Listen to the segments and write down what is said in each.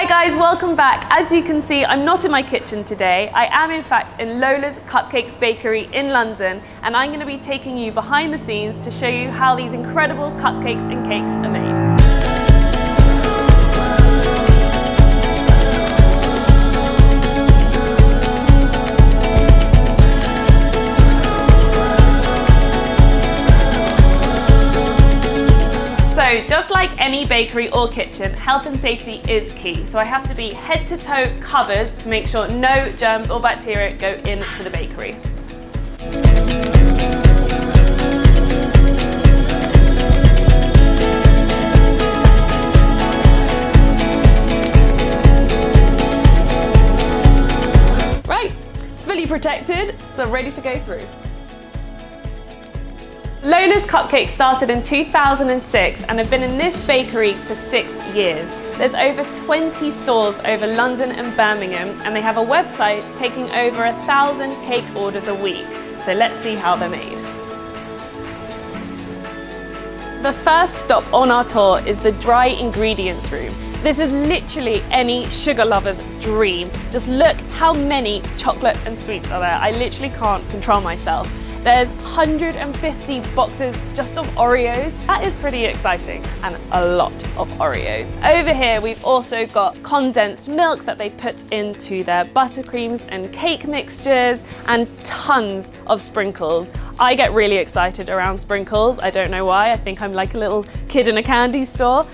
Hi guys, welcome back. As you can see, I'm not in my kitchen today. I am in fact in Lola's Cupcakes Bakery in London, and I'm going to be taking you behind the scenes to show you how these incredible cupcakes and cakes are made. So just like any bakery or kitchen, health and safety is key. So I have to be head to toe covered to make sure no germs or bacteria go into the bakery. Right, fully protected, so I'm ready to go through. Lola's Cupcakes started in 2006 and have been in this bakery for 6 years. There's over 20 stores over London and Birmingham, and they have a website taking over 1,000 cake orders a week. So let's see how they're made. The first stop on our tour is the dry ingredients room. This is literally any sugar lover's dream. Just look how many chocolate and sweets are there. I literally can't control myself. There's 150 boxes just of Oreos. That is pretty exciting, and a lot of Oreos. Over here, we've also got condensed milk that they put into their buttercreams and cake mixtures, and tons of sprinkles. I get really excited around sprinkles. I don't know why. I think I'm like a little kid in a candy store.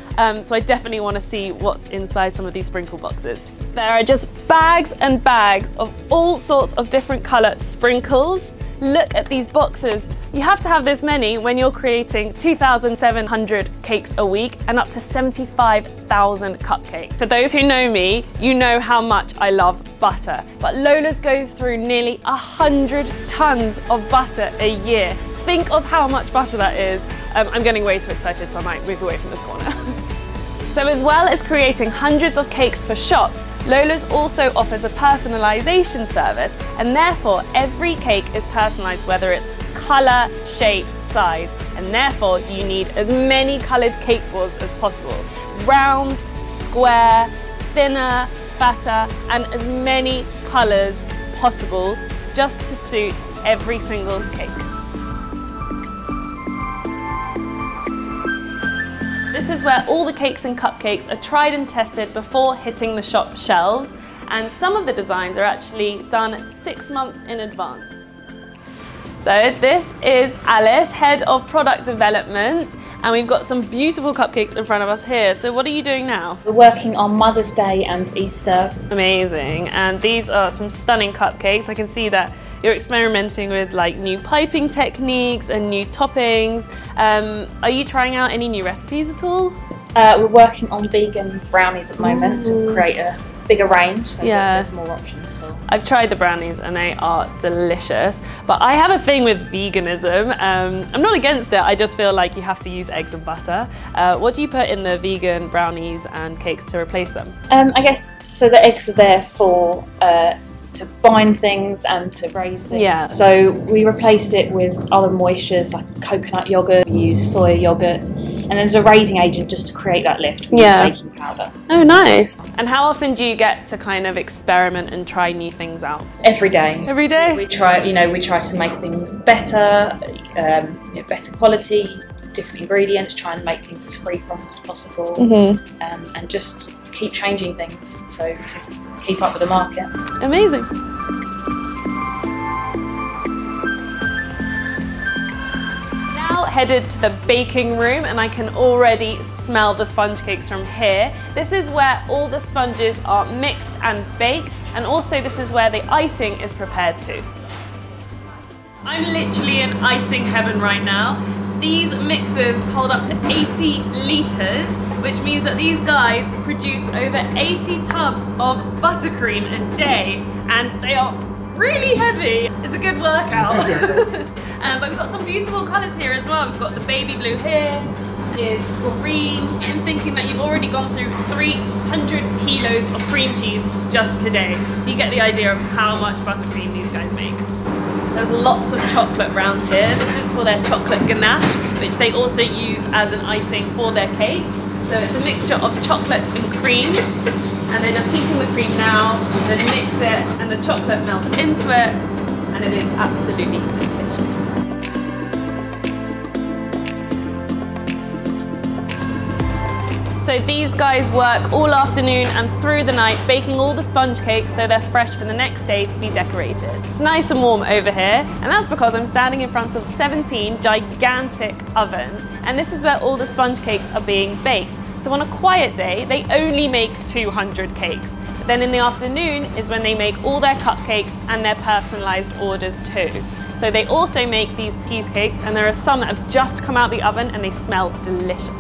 So I definitely want to see what's inside some of these sprinkle boxes. There are just bags and bags of all sorts of different color sprinkles. Look at these boxes. You have to have this many when you're creating 2,700 cakes a week and up to 75,000 cupcakes. For those who know me, you know how much I love butter. But Lola's goes through nearly 100 tons of butter a year. Think of how much butter that is. I'm getting way too excited, so I might move away from this corner. So as well as creating hundreds of cakes for shops, Lola's also offers a personalisation service, and therefore every cake is personalised, whether it's colour, shape, size, and therefore you need as many coloured cake boards as possible. Round, square, thinner, fatter, and as many colours possible just to suit every single cake. This is where all the cakes and cupcakes are tried and tested before hitting the shop shelves, and some of the designs are actually done 6 months in advance. So this is Alice, Head of Product Development, and we've got some beautiful cupcakes in front of us here. So what are you doing now? We're working on Mother's Day and Easter. Amazing, and these are some stunning cupcakes. I can see that you're experimenting with like new piping techniques and new toppings. Are you trying out any new recipes at all? We're working on vegan brownies at the moment to create a bigger range, so there's more options for. I've tried the brownies and they are delicious, but I have a thing with veganism. I'm not against it, I just feel like you have to use eggs and butter. What do you put in the vegan brownies and cakes to replace them? I guess, so the eggs are there for to bind things and to raise things. Yeah. So we replace it with other moistures like coconut yogurt, we use soy yogurt, and there's a raising agent just to create that lift with baking powder. Oh, nice. And how often do you get to kind of experiment and try new things out? Every day. Every day? We try to make things better, better quality, different ingredients, try and make things as free from as possible, and just keep changing things so to keep up with the market. Amazing. Now headed to the baking room, and I can already smell the sponge cakes from here. This is where all the sponges are mixed and baked, and also this is where the icing is prepared too. I'm literally in icing heaven right now. These mixers hold up to 80 litres, which means that these guys produce over 80 tubs of buttercream a day, and they are really heavy. It's a good workout. But we've got some beautiful colours here as well. We've got the baby blue here, here's green. I'm thinking that you've already gone through 300 kilos of cream cheese just today. So you get the idea of how much buttercream these guys make. There's lots of chocolate around here. This is for their chocolate ganache, which they also use as an icing for their cakes. So it's a mixture of chocolate and cream. and they're just heating the cream now, then mix it, and the chocolate melts into it, and it is absolutely delicious. So these guys work all afternoon and through the night baking all the sponge cakes so they're fresh for the next day to be decorated. It's nice and warm over here, and that's because I'm standing in front of 17 gigantic ovens, and this is where all the sponge cakes are being baked. So on a quiet day, they only make 200 cakes. But then in the afternoon is when they make all their cupcakes and their personalized orders too. So they also make these cheesecakes, and there are some that have just come out the oven and they smell delicious.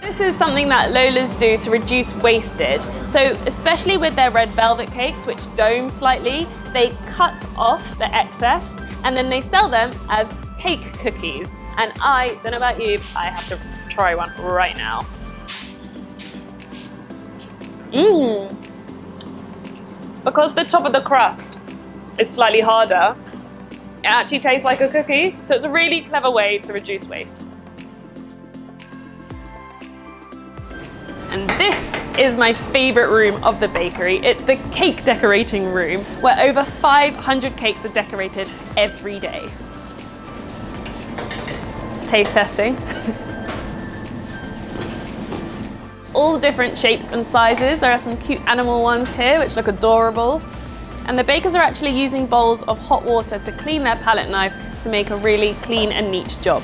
This is something that Lola's do to reduce wastage. So especially with their red velvet cakes, which dome slightly, they cut off the excess and then they sell them as cake cookies. And I don't know about you, but I have to try one right now. Because the top of the crust is slightly harder, it actually tastes like a cookie. So it's a really clever way to reduce waste. And this is my favorite room of the bakery. It's the cake decorating room, where over 500 cakes are decorated every day. Taste testing. All different shapes and sizes. There are some cute animal ones here which look adorable. And the bakers are actually using bowls of hot water to clean their palette knife to make a really clean and neat job.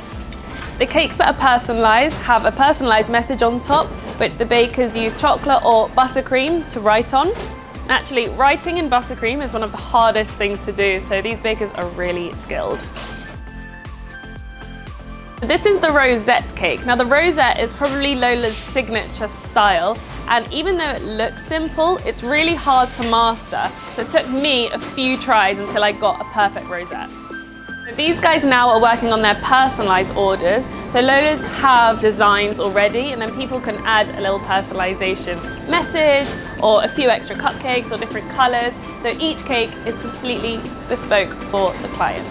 The cakes that are personalised have a personalised message on top, which the bakers use chocolate or buttercream to write on. Actually, writing in buttercream is one of the hardest things to do, so these bakers are really skilled. This is the rosette cake. Now the rosette is probably Lola's signature style, and even though it looks simple, it's really hard to master. So it took me a few tries until I got a perfect rosette. These guys now are working on their personalised orders. So Lola's have designs already, and then people can add a little personalisation message or a few extra cupcakes or different colours. So each cake is completely bespoke for the client.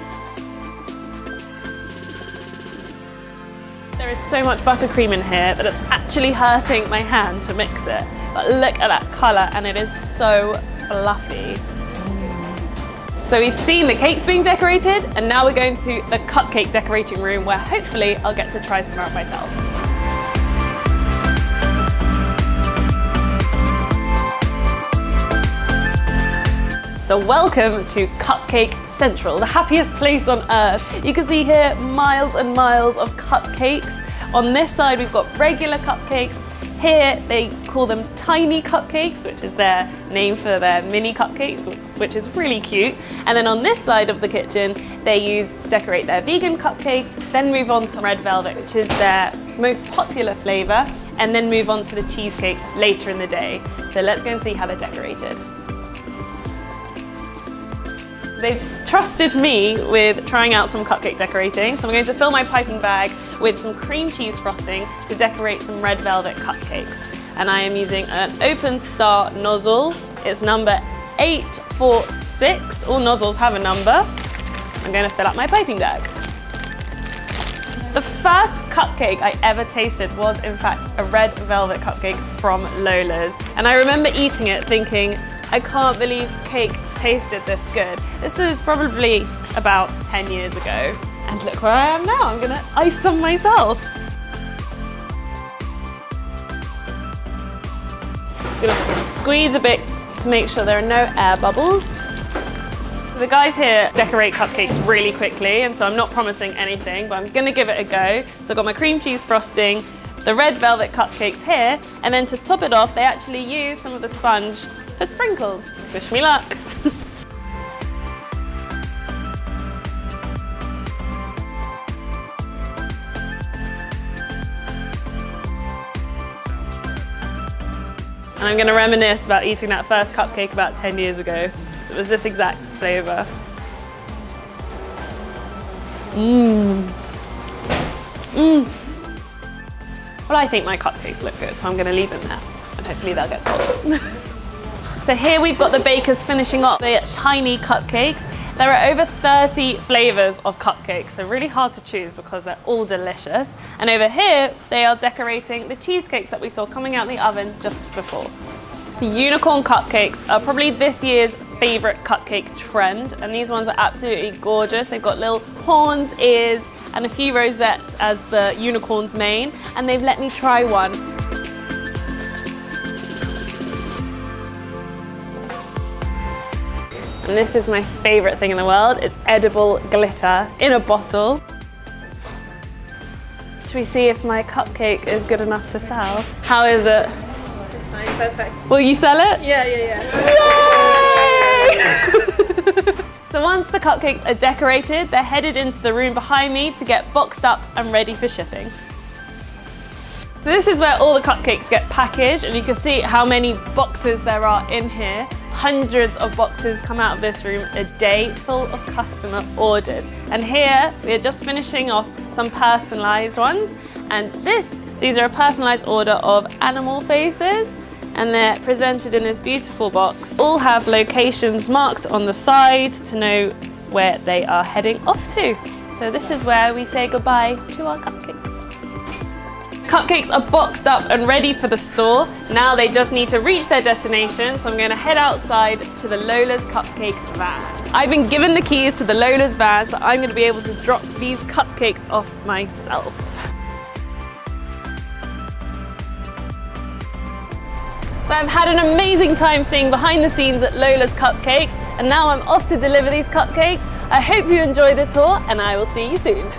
There is so much buttercream in here that it's actually hurting my hand to mix it. But look at that colour, and it is so fluffy. So we've seen the cakes being decorated, and now we're going to the cupcake decorating room, where hopefully I'll get to try some out myself. So welcome to Cupcake Central, the happiest place on earth. You can see here miles and miles of cupcakes. On this side we've got regular cupcakes. Here they call them tiny cupcakes, which is their name for their mini cupcake, which is really cute. And then on this side of the kitchen, they use to decorate their vegan cupcakes, then move on to red velvet, which is their most popular flavor, and then move on to the cheesecakes later in the day. So let's go and see how they're decorated. They've trusted me with trying out some cupcake decorating, so I'm going to fill my piping bag with some cream cheese frosting to decorate some red velvet cupcakes. And I am using an open star nozzle. It's number 846. All nozzles have a number. I'm going to fill up my piping bag. The first cupcake I ever tasted was in fact a red velvet cupcake from Lola's. And I remember eating it thinking, I can't believe cake tasted this good. This was probably about 10 years ago. And look where I am now, I'm gonna ice some myself. Just gonna squeeze a bit to make sure there are no air bubbles. So the guys here decorate cupcakes really quickly, and so I'm not promising anything, but I'm gonna give it a go. So I've got my cream cheese frosting, the red velvet cupcakes here, and then to top it off, they actually use some of the sponge for sprinkles. Wish me luck. And I'm going to reminisce about eating that first cupcake about 10 years ago. So it was this exact flavour. Well, I think my cupcakes look good, so I'm going to leave them there. And hopefully they'll get sold. So here we've got the bakers finishing up the tiny cupcakes. There are over 30 flavours of cupcakes, so really hard to choose because they're all delicious. And over here, they are decorating the cheesecakes that we saw coming out the oven just before. So unicorn cupcakes are probably this year's favourite cupcake trend, and these ones are absolutely gorgeous. They've got little horns, ears, and a few rosettes as the unicorn's mane, and they've let me try one. And this is my favourite thing in the world. It's edible glitter in a bottle. Should we see if my cupcake is good enough to sell? How is it? It's fine, perfect. Will you sell it? Yeah. Yay! So once the cupcakes are decorated, they're headed into the room behind me to get boxed up and ready for shipping. So this is where all the cupcakes get packaged, and you can see how many boxes there are in here. Hundreds of boxes come out of this room a day full of customer orders. And here we're just finishing off some personalised ones, and these are a personalised order of animal faces, and they're presented in this beautiful box. All have locations marked on the side to know where they are heading off to. So this is where we say goodbye to our cupcakes. Cupcakes are boxed up and ready for the store. Now they just need to reach their destination, so I'm going to head outside to the Lola's Cupcake van. I've been given the keys to the Lola's van, so I'm going to be able to drop these cupcakes off myself. So I've had an amazing time seeing behind the scenes at Lola's Cupcakes, and now I'm off to deliver these cupcakes. I hope you enjoyed the tour, and I will see you soon.